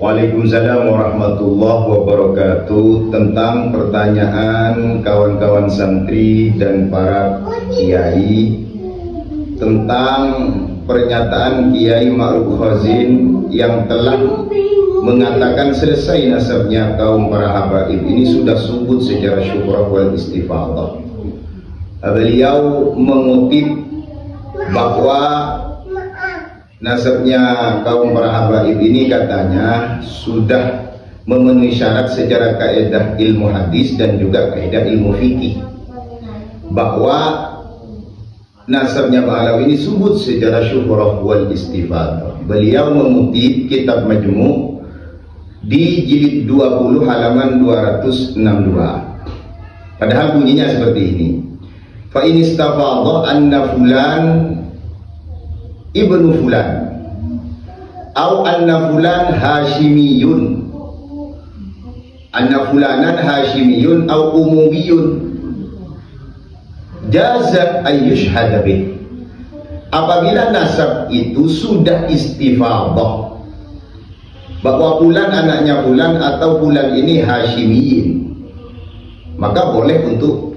Waalaikumsalam warahmatullahi wabarakatuh. Tentang pertanyaan kawan-kawan santri dan para kiai tentang pernyataan Kiai Ma'ruf Khazin yang telah mengatakan selesai nasabnya kaum para habaib ini sudah subut secara syukrah wal istifadah. Beliau mengutip bahwa nasabnya kaum para habaib ini katanya sudah memenuhi syarat secara kaidah ilmu hadis dan juga kaidah ilmu fikih, bahwa nasabnya Ba'alawi ini subut secara syukrah wal istifadah. Beliau mengutip kitab Majmu' di jilid 20 halaman 262. Padahal bunyinya seperti ini: fa in istafadha anna fulan ibnu fulan au anna fulan hashimiyun, anna fulanan hashimiyun au umumiyun, jaza ayyushhada bih. Apabila nasab itu sudah istifadah bahwa fulan anaknya fulan atau fulan ini hashimiyin, maka boleh untuk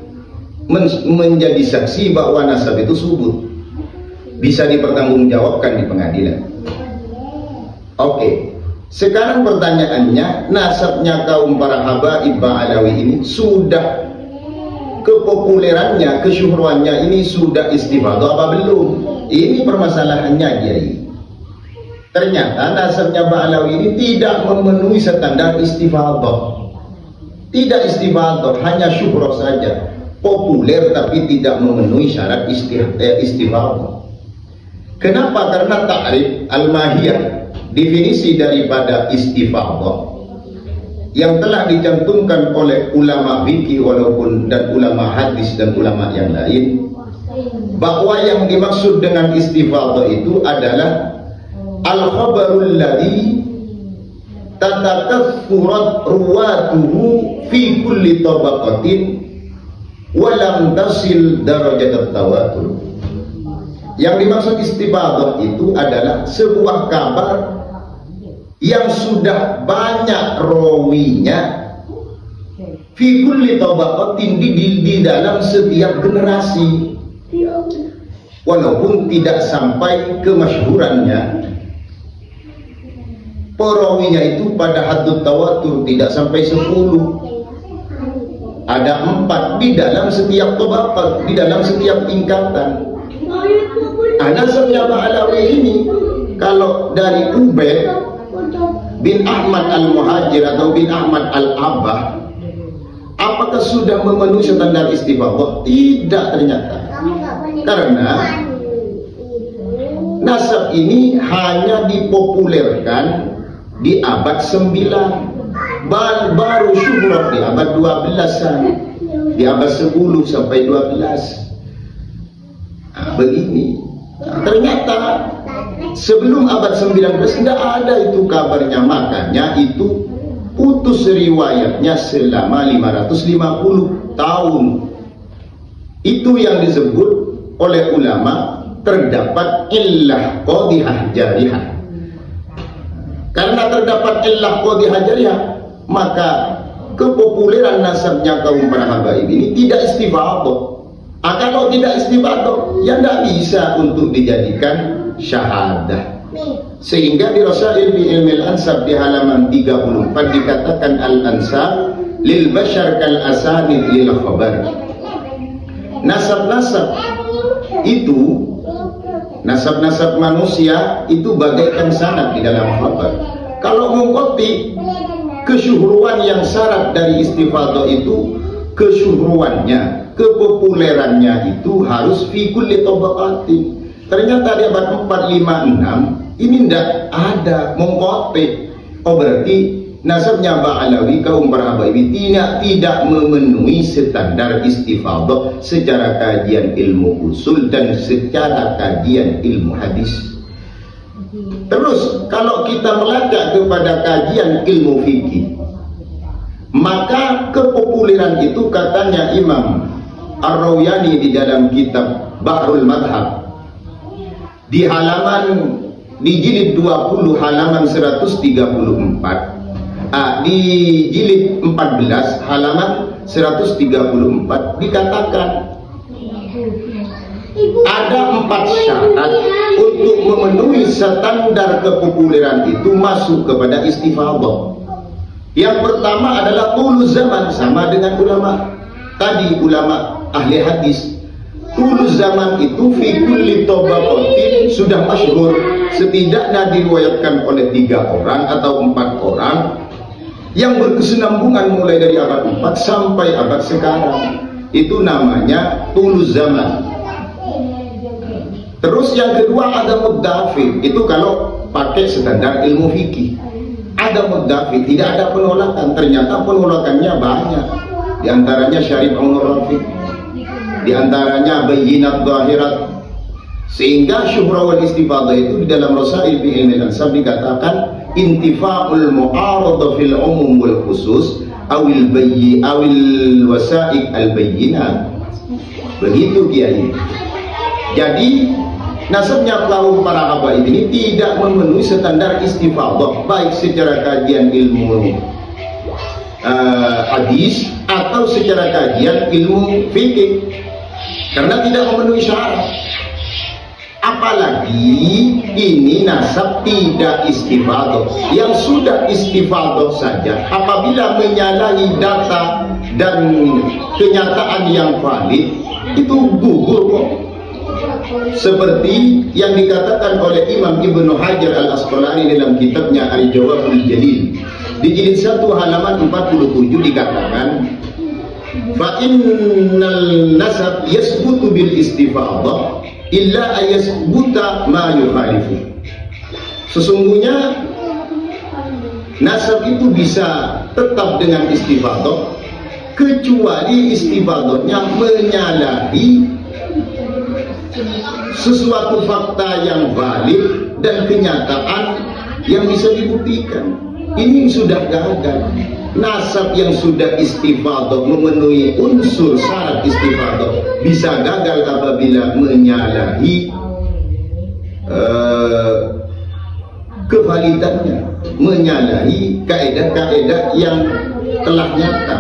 menjadi saksi bahwa nasab itu subut, bisa dipertanggungjawabkan di pengadilan. Oke, sekarang pertanyaannya, nasabnya kaum para habaib Ba'alawi ini sudah kepopulerannya, kesyuhrannya ini sudah istifadah apa belum? Ini permasalahannya, Kiai. Ternyata nasabnya Ba'alawi ini tidak memenuhi standar istifadah. Tidak istifadah, hanya syuhrah saja, populer tapi tidak memenuhi syarat istifadah. Kenapa? Karena ta'rif al-mahiyah, definisi daripada istifadah yang telah dicantumkan oleh ulama fikih walaupun dan ulama hadis dan ulama yang lain, bahwa yang dimaksud dengan istifadah itu adalah al-khabarul ladzi tatakaththurat ruwatuhu fi kulli tabaqatin wa lam tasil darajat at-tawatur. Yang dimaksud istifadah itu adalah sebuah kabar yang sudah banyak rawinya fi kulli tabaqatin, di dalam setiap generasi, walaupun tidak sampai kemasyhurannya. Perawinya itu pada haddut tawatur tidak sampai 10, ada 4 di dalam setiap tabaqat, di dalam setiap tingkatan. Nasabnya Ba'alawi ini kalau dari Ubaid bin Ahmad al-Muhajir atau bin Ahmad al-Abbah, apakah sudah memenuhi standar istifadah? Tidak, ternyata. Karena nasab ini hanya dipopulerkan di abad 9, baru syuhrah di abad 12-an, di abad 10 sampai 12. Begini, ternyata sebelum abad 19 tidak ada itu kabarnya, makanya itu putus riwayatnya selama 550 tahun. Itu yang disebut oleh ulama terdapat illah qadhihah jarihah. Karena terdapat illah qadhihah jarihah, maka kepopuleran nasabnya kaum para habaib ini tidak istifadah. Kalau tidak istifadah, ya tidak bisa untuk dijadikan syahadah. Sehingga di Rasail fi Ilmil Ansab di halaman 34 dikatakan al-ansab lil bashar kal asanid lil khabar. Nasab-nasab itu, nasab-nasab manusia itu bagaikan sanad di dalam khabar. Kalau mengutip kesyuhruan yang syarat dari istifadah itu, kesyuhruannya, kepopulerannya itu harus fi kulli tabaqatin. Ternyata di abad 4, 5, 6 ini tidak ada mengkotip. Oh, berarti nasabnya Ba'alawi kaum para habaib tidak memenuhi standar istifadah secara kajian ilmu usul dan secara kajian ilmu hadis. Terus kalau kita melacak kepada kajian ilmu fikih, maka kepopuleran itu katanya Imam Ar-Rawayani di dalam kitab Bahrul Madhab di halaman di jilid 20 halaman 134, di jilid 14 halaman 134 dikatakan ada 4 syarat untuk memenuhi standar kepopuleran itu masuk kepada istifadhah. Yang pertama adalah tuluz zaman, sama dengan ulama tadi, ulama ahli hadis. Tuluz zaman itu fi kulli tabaqatin sudah masyhur, setidaknya diriwayatkan oleh 3 orang atau 4 orang yang berkesinambungan mulai dari abad 4 sampai abad sekarang. Itu namanya tuluz zaman. Terus yang kedua ada muddafi, itu kalau pakai standar ilmu fikih. Ada muddafi, tidak ada penolakan. Ternyata penolakannya banyak. Di antaranya Syarif'un Rafiq, di antaranya Bayyinat Zahirat. Sehingga syuhra wal istifadhah itu di dalam Rasail fi ilmi al-ansab dikatakan intifa'ul mu'aradha fil umum wal khusus awil wasa'iq al-bayyinat. Begitu kiai. Jadi nasabnya kaum para habaib ini tidak memenuhi standar istifadhah, baik secara kajian ilmu hadis atau secara kajian ilmu fikih, karena tidak memenuhi syarat. Apalagi ini nasab tidak istifadhah. Yang sudah istifadhah saja apabila menyalahi data dan kenyataan yang valid itu gugur kok. Seperti yang dikatakan oleh Imam Ibnu Hajar Al-Asqalani dalam kitabnya Al-Jawabul Jalil di jilid 1 halaman 47 dikatakan fa innal nasab yasbutu bil istifadhah illa ayasbuta ma yukhalifu. Sesungguhnya nasab itu bisa tetap dengan istifadhah kecuali istifadhahnya menyalahi sesuatu fakta yang valid dan kenyataan yang bisa dibuktikan. Ini sudah gagal. Nasab yang sudah istifadhah memenuhi unsur syarat istifadhah bisa gagal apabila menyalahi kevalidannya, menyalahi kaedah-kaedah yang telah nyata.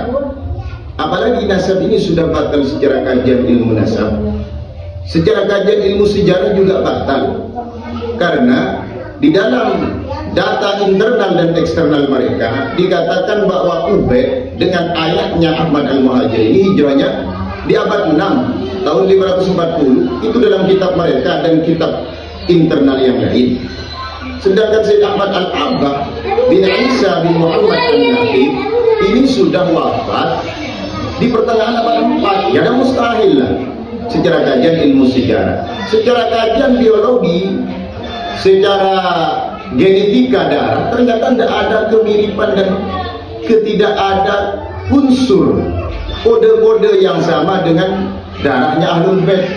Apalagi nasab ini sudah batal secara kajian ilmu nasab. Secara kajian ilmu sejarah juga batal, karena di dalam data internal dan eksternal mereka dikatakan bahwa Ubaid dengan ayahnya Ahmad Al-Muhajir ini hijrahnya di abad 6 tahun 540, itu dalam kitab mereka dan kitab internal yang lain. Sedangkan Sayyid Ahmad Al-Abbah bin Isa bin Muhammad Al-Naqib ini sudah wafat di pertengahan abad 4. Ya, mustahil lah secara kajian ilmu sejarah. Secara kajian biologi, secara genetika darah, ternyata tidak ada kemiripan dan ketidak ada unsur kode-kode yang sama dengan darahnya Ahlul Bait.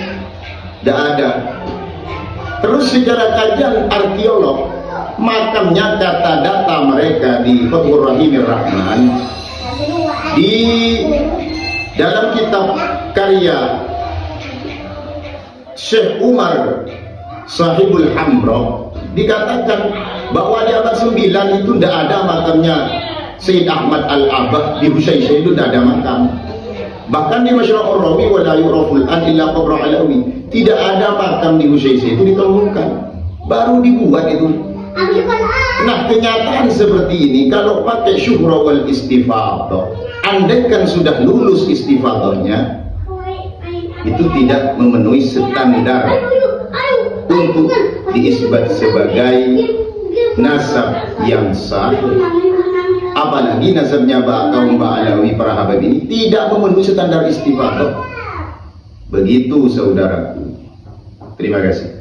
Tidak ada. Terus secara kajian arkeolog, makamnya data-data mereka di Fathur Rahimir Rahman, di dalam kitab karya Syekh Umar Sahibul Hamra dikatakan bahwa di abad 9 itu tidak ada makamnya Sayyid Ahmad Al-Abbah di Husaysyah, itu tidak ada makam. Bahkan di Masyra'ur Rawi wa la yuraful an illa qabra alawi, tidak ada makam di Husaysyah itu ditemukan, baru dibuat itu. Nah, kenyataan seperti ini kalau pakai syuhra wal istifadhah, andaikan sudah lulus istifadhahnya, itu tidak memenuhi standar untuk diisbat sebagai nasab yang sah. Apalagi nasabnya kaum Ba'alawi para Habib ini tidak memenuhi standar istifadhah. Begitu saudaraku. Terima kasih.